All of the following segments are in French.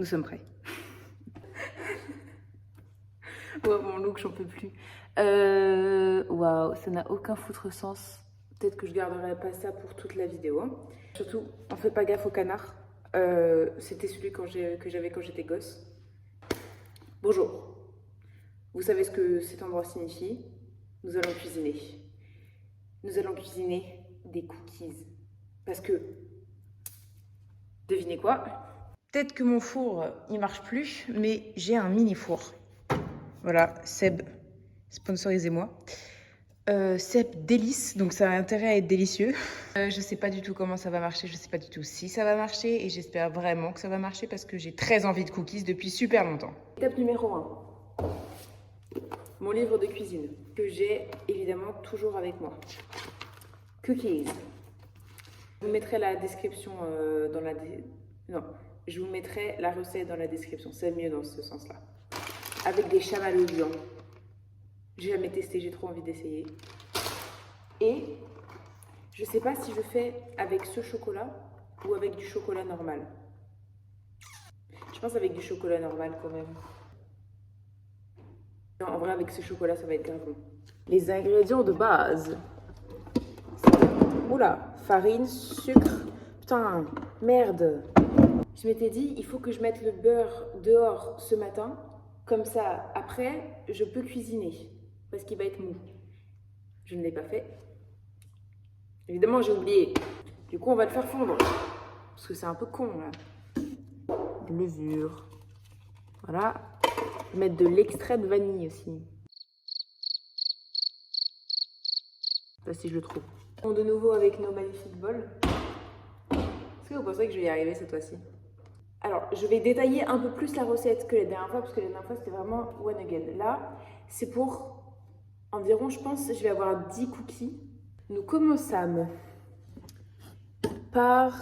sommes prêts. Ouais, mon look, j'en peux plus. Waouh, ça n'a aucun foutre sens. Peut-être que je garderai pas ça pour toute la vidéo. Hein. Surtout, on fait pas gaffe au canard. C'était celui que j'avais quand j'étais gosse. Bonjour. Vous savez ce que cet endroit signifie? Nous allons cuisiner. Nous allons cuisiner des cookies. Parce que, devinez quoi? Peut-être que mon four, il marche plus, mais j'ai un mini four. Voilà, Seb, sponsorisez-moi. Seb délice, donc ça a intérêt à être délicieux. Je sais pas du tout comment ça va marcher, je sais pas du tout si ça va marcher et j'espère vraiment que ça va marcher parce que j'ai très envie de cookies depuis super longtemps. Étape numéro 1. Mon livre de cuisine que j'ai évidemment toujours avec moi. Cookies. Je vous mettrai la description dans la... Non, je vous mettrai la recette dans la description, c'est mieux dans ce sens-là. Avec des chamallows blancs. J'ai jamais testé, j'ai trop envie d'essayer. Et je sais pas si je fais avec ce chocolat ou avec du chocolat normal. Je pense avec du chocolat normal quand même. Non, en vrai avec ce chocolat ça va être grave bon. Les ingrédients de base. Oula, farine, sucre. Putain, merde. Je m'étais dit, il faut que je mette le beurre dehors ce matin. Comme ça, après, je peux cuisiner. Parce qu'il va être mou. Je ne l'ai pas fait. Évidemment, j'ai oublié. Du coup, on va le faire fondre. Parce que c'est un peu con, là. Levure. Voilà. Je vais mettre de l'extrait de vanille aussi. Ça, si je le trouve. On de nouveau avec nos magnifiques bols. Est-ce que vous pensez que je vais y arriver cette fois-ci? Alors, je vais détailler un peu plus la recette que la dernière fois, parce que la dernière fois, c'était vraiment one again. Là, c'est pour environ, je pense, je vais avoir 10 cookies. Nous commençons par...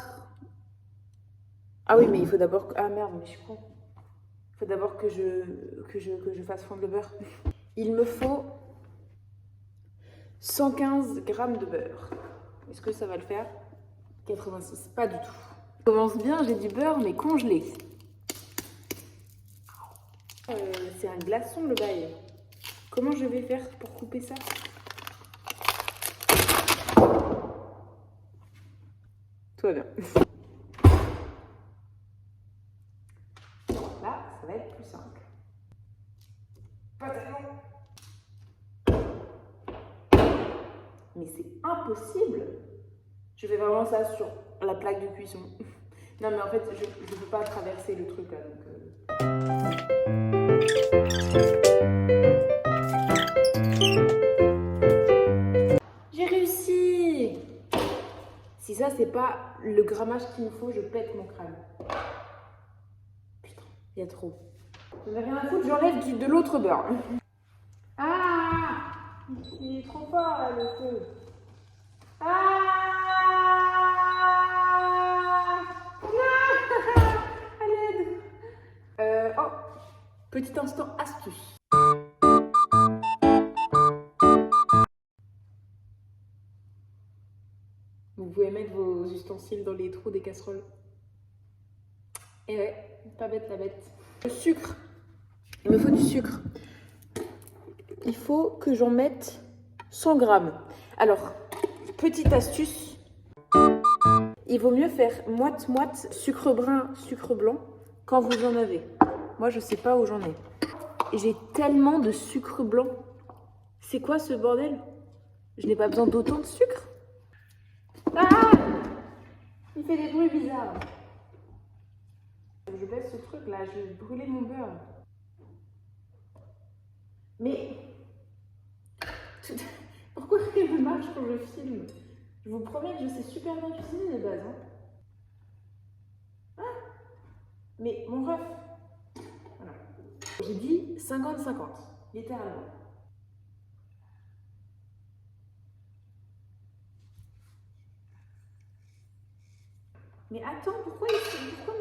Ah oui, mais il faut d'abord... Ah merde, mais je suis con. Il faut d'abord que je fasse fondre le beurre. Il me faut 115 grammes de beurre. Est-ce que ça va le faire? 86, pas du tout. Ça commence bien, j'ai du beurre, mais congelé. C'est un glaçon, le bail. Comment je vais faire pour couper ça? Tout va bien. Là, ça va être plus simple. Pas tellement. Mais c'est impossible. Je fais vraiment ça sur la plaque de cuisson. Non, mais en fait, je ne peux pas traverser le truc là. Donc, J'ai réussi! Si ça, c'est pas le grammage qu'il me faut, je pète mon crâne. Putain, il y a trop. Je n'ai rien à foutre, j'enlève de l'autre beurre. Ah! Il est trop fort là, le feu. Ah! Non! À l'aide! Oh! Petit instant astuce. Vous pouvez mettre vos ustensiles dans les trous des casseroles. Et ouais, pas bête la bête. Le sucre. Il me faut du sucre. Il faut que j'en mette 100 grammes. Alors, petite astuce. Il vaut mieux faire moite-moite sucre brun, sucre blanc quand vous en avez. Moi, je sais pas où j'en ai. Et j'ai tellement de sucre blanc. C'est quoi ce bordel? Je n'ai pas besoin d'autant de sucre. Ah! Il fait des bruits bizarres. Je baisse ce truc là, je vais brûler mon beurre. Mais pourquoi il marche quand je filme? Je vous promets que je sais super bien cuisiner de base. Hein. Ah! Mais mon ref. Voilà. J'ai dit 50-50, littéralement. Mais attends, pourquoi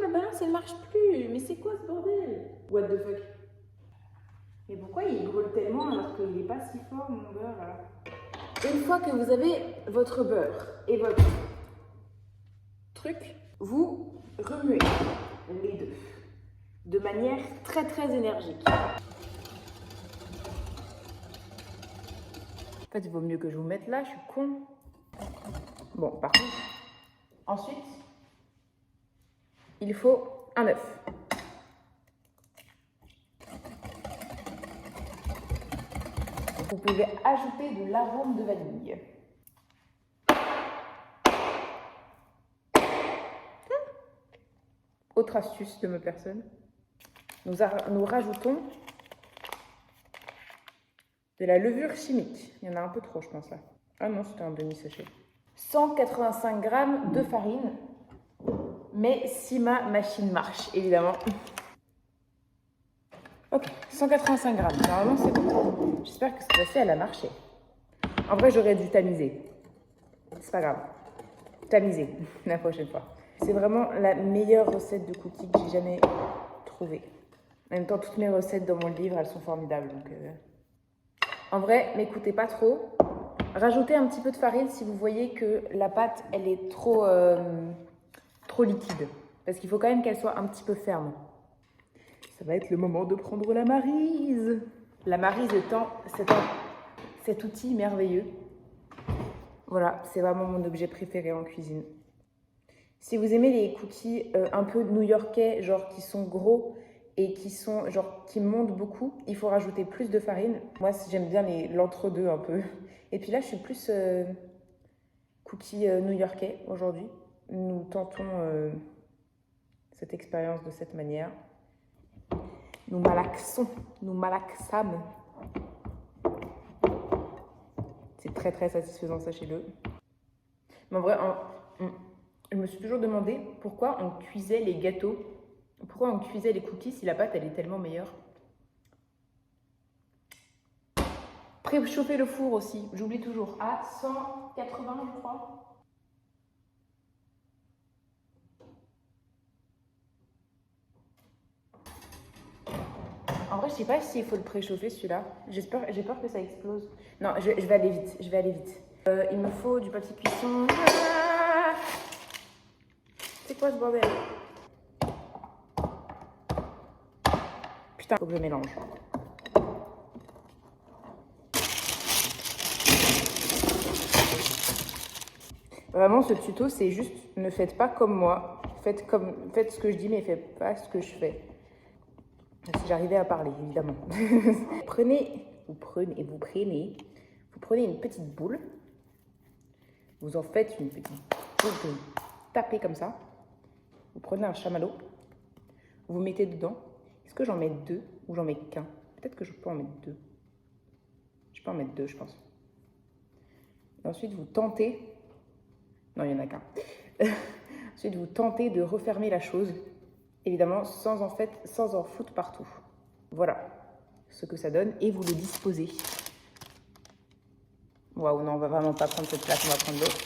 ma balance elle marche plus? Mais c'est quoi ce bordel? What the fuck? Mais pourquoi il brûle tellement alors qu'il n'est pas si fort mon beurre là? Une fois que vous avez votre beurre et votre truc, vous remuez les deux. de manière très très énergique. En fait, il vaut mieux que je vous mette là, je suis con. Bon, par contre, ensuite, il faut un œuf. Vous pouvez ajouter de l'arôme de vanille. Autre astuce de ma personne, nous rajoutons de la levure chimique. Il y en a un peu trop, je pense, là. Ah non, c'était un demi-sachet. 185 g de farine, mais si ma machine marche, évidemment. Ok, 185 g. Normalement, c'est bon. J'espère que cette fois-ci, elle a marché. En vrai, j'aurais dû tamiser. C'est pas grave. Tamiser la prochaine fois. C'est vraiment la meilleure recette de cookies que j'ai jamais trouvée. En même temps, toutes mes recettes dans mon livre, elles sont formidables. Donc, en vrai, m'écoutez pas trop. Rajoutez un petit peu de farine si vous voyez que la pâte, elle est trop liquide. Parce qu'il faut quand même qu'elle soit un petit peu ferme. Ça va être le moment de prendre la maryse. La maryse étant cet outil merveilleux. Voilà, c'est vraiment mon objet préféré en cuisine. Si vous aimez les cookies un peu new-yorkais, genre qui sont gros et qui montent beaucoup, il faut rajouter plus de farine. Moi, j'aime bien l'entre-deux un peu. Et puis là, je suis plus cookie new-yorkais aujourd'hui. Nous tentons cette expérience de cette manière. Nous malaxâmes. C'est très très satisfaisant, sachez-le. Mais en vrai, je me suis toujours demandé pourquoi on cuisait les gâteaux, pourquoi on cuisait les cookies si la pâte elle est tellement meilleure. Préchauffer le four aussi, j'oublie toujours, à 180 je crois. En vrai, je sais pas s'il faut le préchauffer celui-là. J'ai peur que ça explose. Non, je vais aller vite, il me faut du papier cuisson. Ah, c'est quoi ce bordel? Putain, faut que je mélange. Vraiment, ce tuto, c'est juste, ne faites pas comme moi. Faites ce que je dis, mais faites pas ce que je fais. Si j'arrivais à parler, évidemment. Vous prenez une petite boule. Vous en faites une petite boule que vous tapez comme ça. Vous prenez un chamallow. Vous mettez dedans. Est-ce que j'en mets deux ou j'en mets qu'un? Peut-être que je peux en mettre deux. Je peux en mettre deux, je pense. Et ensuite, vous tentez... Non, il n'y en a qu'un. Ensuite, vous tentez de refermer la chose. Évidemment, sans en foutre partout. Voilà ce que ça donne. Et vous le disposez. Waouh, non, on va vraiment pas prendre cette plaque, on va prendre l'autre.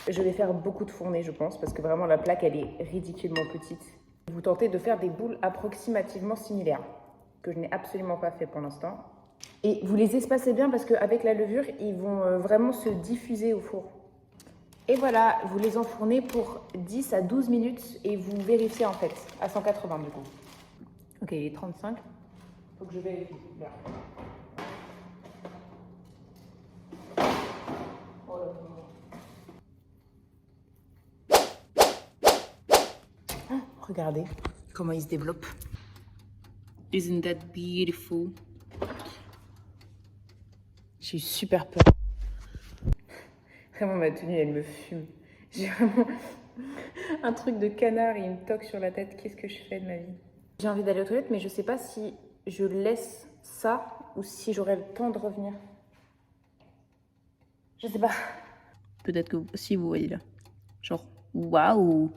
Je vais faire beaucoup de fournées, je pense, parce que vraiment, la plaque, elle est ridiculement petite. Vous tentez de faire des boules approximativement similaires, que je n'ai absolument pas fait pour l'instant. Et vous les espacez bien, parce qu'avec la levure, ils vont vraiment se diffuser au four. Et voilà, vous les enfournez pour 10 à 12 minutes et vous vérifiez en fait, à 180 du coup. Ok, il est 35. Faut que je vérifie. Là. Oh là. Oh, regardez comment il se développe. Isn't that beautiful? J'ai eu super peur. Vraiment, ma tenue, elle me fume. J'ai vraiment un truc de canard, il me toque sur la tête. Qu'est-ce que je fais de ma vie? J'ai envie d'aller aux toilettes, mais je sais pas si je laisse ça ou si j'aurai le temps de revenir. Je sais pas. Peut-être que si vous voyez là. Genre, waouh!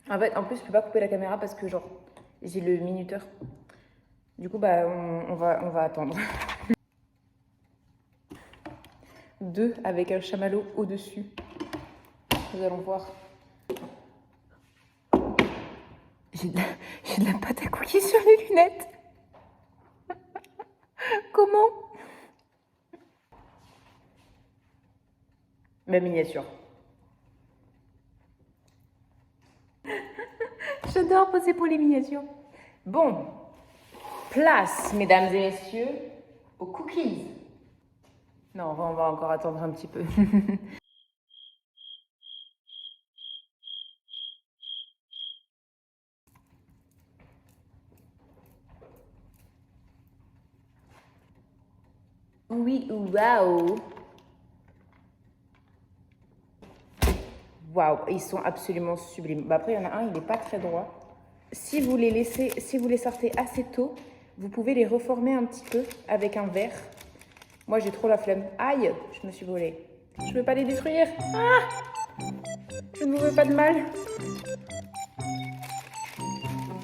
En fait, en plus, je peux pas couper la caméra parce que, genre, j'ai le minuteur. Du coup, bah, on va attendre. 2 avec un chamallow au-dessus. Nous allons voir. J'ai de la pâte à cookies sur les lunettes. Comment? Ma miniature. J'adore poser pour les miniatures. Bon, Place, mesdames et messieurs, aux cookies. Non, on va encore attendre un petit peu. Oui, waouh. Waouh, ils sont absolument sublimes. Bah après, il y en a un, il n'est pas très droit. Si vous les sortez assez tôt, vous pouvez les reformer un petit peu avec un verre. Moi, j'ai trop la flemme. Aïe, je me suis volée. Je veux pas les détruire. Ah, je ne vous veux pas de mal.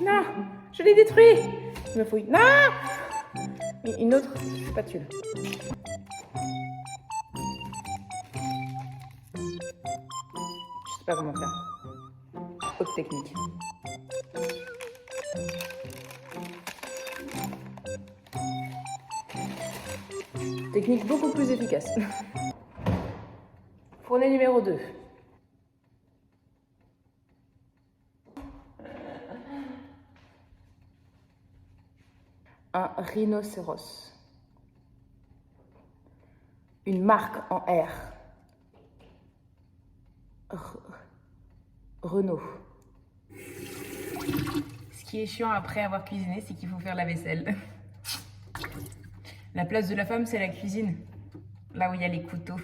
Non, je l'ai détruit. Je me fouille. Non. Une autre spatule. Je sais pas comment faire. Haute technique. Technique beaucoup plus efficace. Fournée numéro 2. Un rhinocéros. Une marque en R. Renault. Ce qui est chiant après avoir cuisiné, c'est qu'il faut faire la vaisselle. La place de la femme, c'est la cuisine. Là où il y a les couteaux.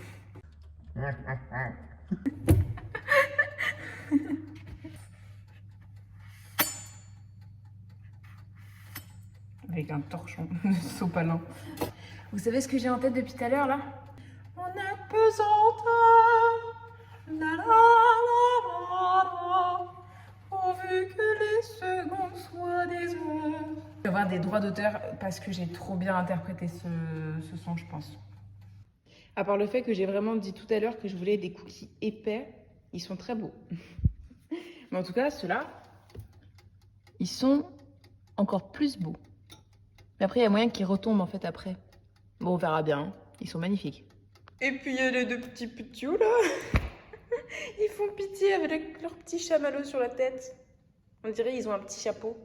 Avec un torchon de sopalin. Vous savez ce que j'ai en tête depuis tout à l'heure, là? En apesanteur, la la la la la, pourvu que les secondes soient des heures. Je vais avoir des droits d'auteur parce que j'ai trop bien interprété ce son, je pense. À part le fait que j'ai vraiment dit tout à l'heure que je voulais des cookies épais, ils sont très beaux. Mais en tout cas, ceux-là, ils sont encore plus beaux. Mais après, il y a moyen qu'ils retombent en fait après. Bon, on verra bien. Ils sont magnifiques. Et puis, il y a les deux petits petits là. Ils font pitié avec leur petit chamallow sur la tête. On dirait qu'ils ont un petit chapeau.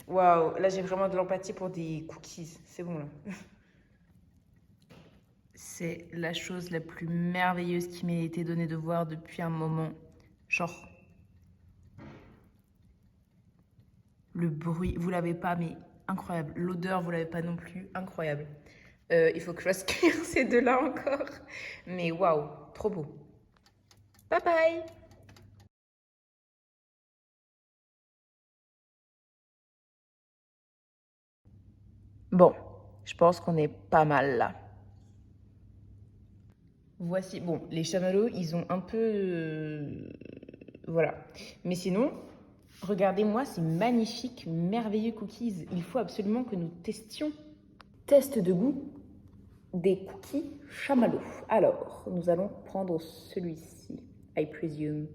Waouh, là, j'ai vraiment de l'empathie pour des cookies. C'est bon, là. C'est la chose la plus merveilleuse qui m'ait été donnée de voir depuis un moment. Genre, le bruit, vous l'avez pas, mais incroyable. L'odeur, vous l'avez pas non plus, incroyable. Il faut que je fasse cuire ces deux-là encore. Mais waouh, trop beau. Bye bye. Bon, je pense qu'on est pas mal là. Voici, bon, les chamallows, ils ont un peu... voilà. Mais sinon, regardez-moi ces magnifiques, merveilleux cookies. Il faut absolument que nous testions. Test de goût des cookies chamallows. Alors, nous allons prendre celui-ci. I presume.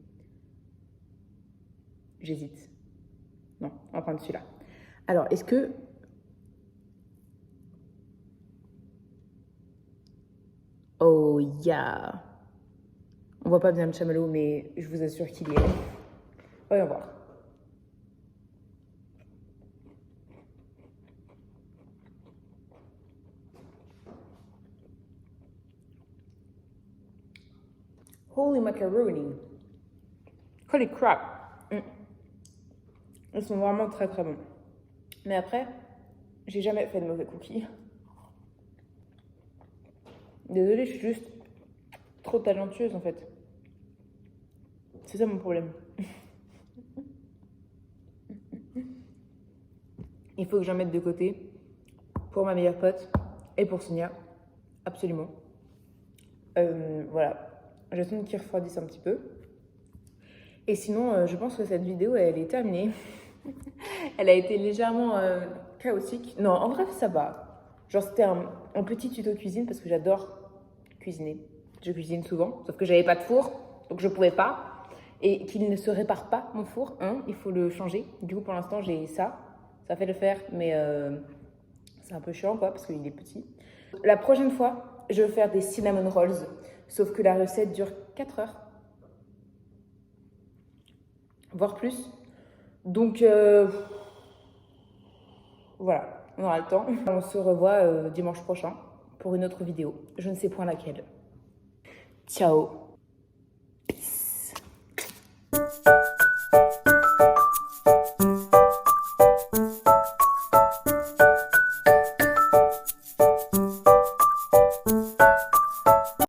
J'hésite. Non, on va prendre celui-là. Alors, est-ce que... Oh, yeah. On voit pas bien le chamallow, mais je vous assure qu'il y est. Voyons voir. Holy macaroni. Holy crap. Ils sont vraiment très très bons. Mais après, j'ai jamais fait de mauvais cookies. Désolée, je suis juste trop talentueuse en fait. C'est ça mon problème. Il faut que j'en mette de côté pour ma meilleure pote et pour Sonia. Absolument. Voilà. J'attends qu'ils refroidissent un petit peu. Et sinon, je pense que cette vidéo, elle est terminée. Elle a été légèrement chaotique. Non, en vrai, ça va. Genre, c'était un petit tuto cuisine parce que j'adore cuisiner. Je cuisine souvent, sauf que j'avais pas de four, donc je pouvais pas. Et qu'il ne se répare pas, mon four, hein, il faut le changer. Du coup, pour l'instant, j'ai ça. Ça fait le faire, mais c'est un peu chiant, quoi, parce qu'il est petit. La prochaine fois, je vais faire des cinnamon rolls, sauf que la recette dure 4 heures. Voire plus. Donc, voilà, on aura le temps. On se revoit dimanche prochain pour une autre vidéo. Je ne sais point laquelle. Ciao. Peace.